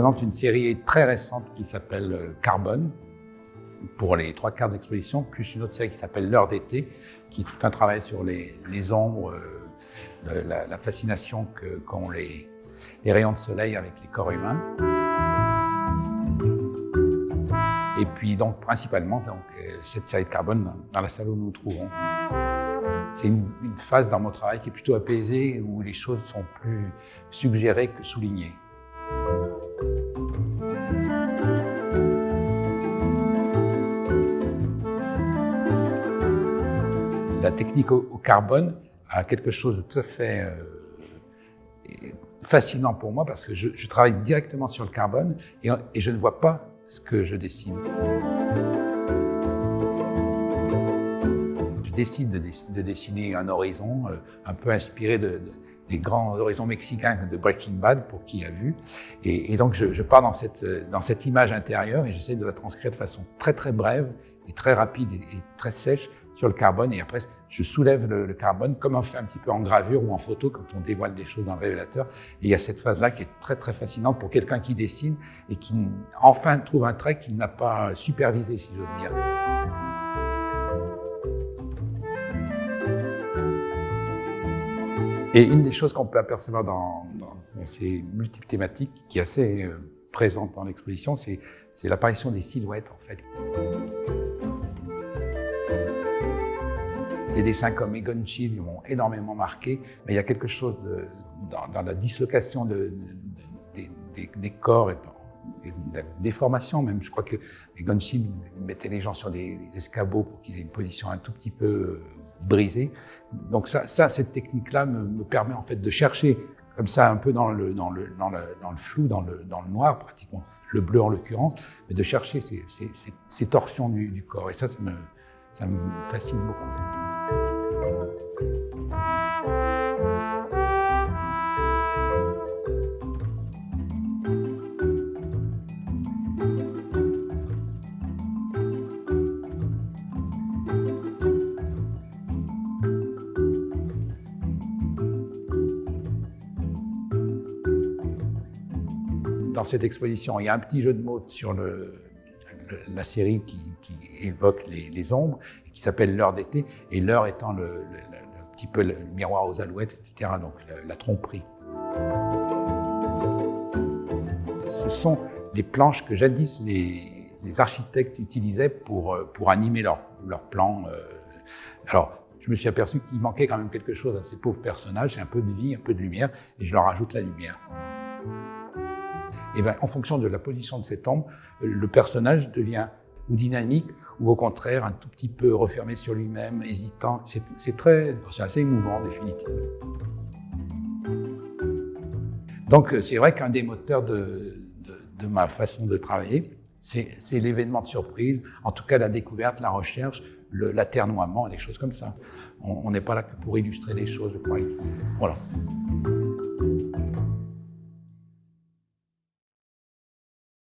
présente une série très récente qui s'appelle Carbone, pour les 3/4 de l'exposition, plus une autre série qui s'appelle L'heure d'été, qui est tout un travail sur les ombres, la fascination qu'ont les rayons de soleil avec les corps humains. Et puis donc principalement cette série de Carbone dans la salle où nous nous trouvons. C'est une phase dans mon travail qui est plutôt apaisée, où les choses sont plus suggérées que soulignées. La technique au carbone a quelque chose de tout à fait fascinant pour moi, parce que je travaille directement sur le carbone et je ne vois pas ce que je dessine. Je décide de dessiner un horizon un peu inspiré des grands horizons mexicains de Breaking Bad, pour qui a vu. Et donc je pars dans cette image intérieure et j'essaie de la transcrire de façon très très brève et très rapide et très sèche sur le carbone. Et après, je soulève le carbone comme on fait un petit peu en gravure ou en photo quand on dévoile des choses dans le révélateur. Et il y a cette phase-là qui est très très fascinante pour quelqu'un qui dessine et qui enfin trouve un trait qu'il n'a pas supervisé, si j'ose dire. Et une des choses qu'on peut apercevoir dans ces multiples thématiques, qui est assez présente dans l'exposition, c'est l'apparition des silhouettes, en fait. Des dessins comme Egon Schiele m'ont énormément marqué, mais il y a quelque chose dans la dislocation des corps et de la déformation même. Je crois que Egon Schiele mettait les gens sur des escabeaux pour qu'ils aient une position un tout petit peu brisée. Donc cette technique-là me permet en fait de chercher comme ça un peu dans le flou, dans le noir pratiquement, le bleu en l'occurrence, mais de chercher ces torsions du corps. Et ça me fascine beaucoup. Dans cette exposition, il y a un petit jeu de mots sur la série qui évoque les ombres, et qui s'appelle L'heure d'été, et l'heure étant le petit peu le miroir aux alouettes, etc., donc la tromperie. Ce sont les planches que jadis les architectes utilisaient pour animer leurs plans. Alors, je me suis aperçu qu'il manquait quand même quelque chose à ces pauvres personnages, c'est un peu de vie, un peu de lumière, et je leur ajoute la lumière. Et bien, en fonction de la position de cette ombre, le personnage devient ou dynamique, ou au contraire un tout petit peu refermé sur lui-même, hésitant. C'est assez émouvant, définitivement. Donc, c'est vrai qu'un des moteurs de ma façon de travailler, c'est l'événement de surprise, en tout cas la découverte, la recherche, l'aternoiement, des choses comme ça. On n'est pas là que pour illustrer les choses, je crois. Voilà.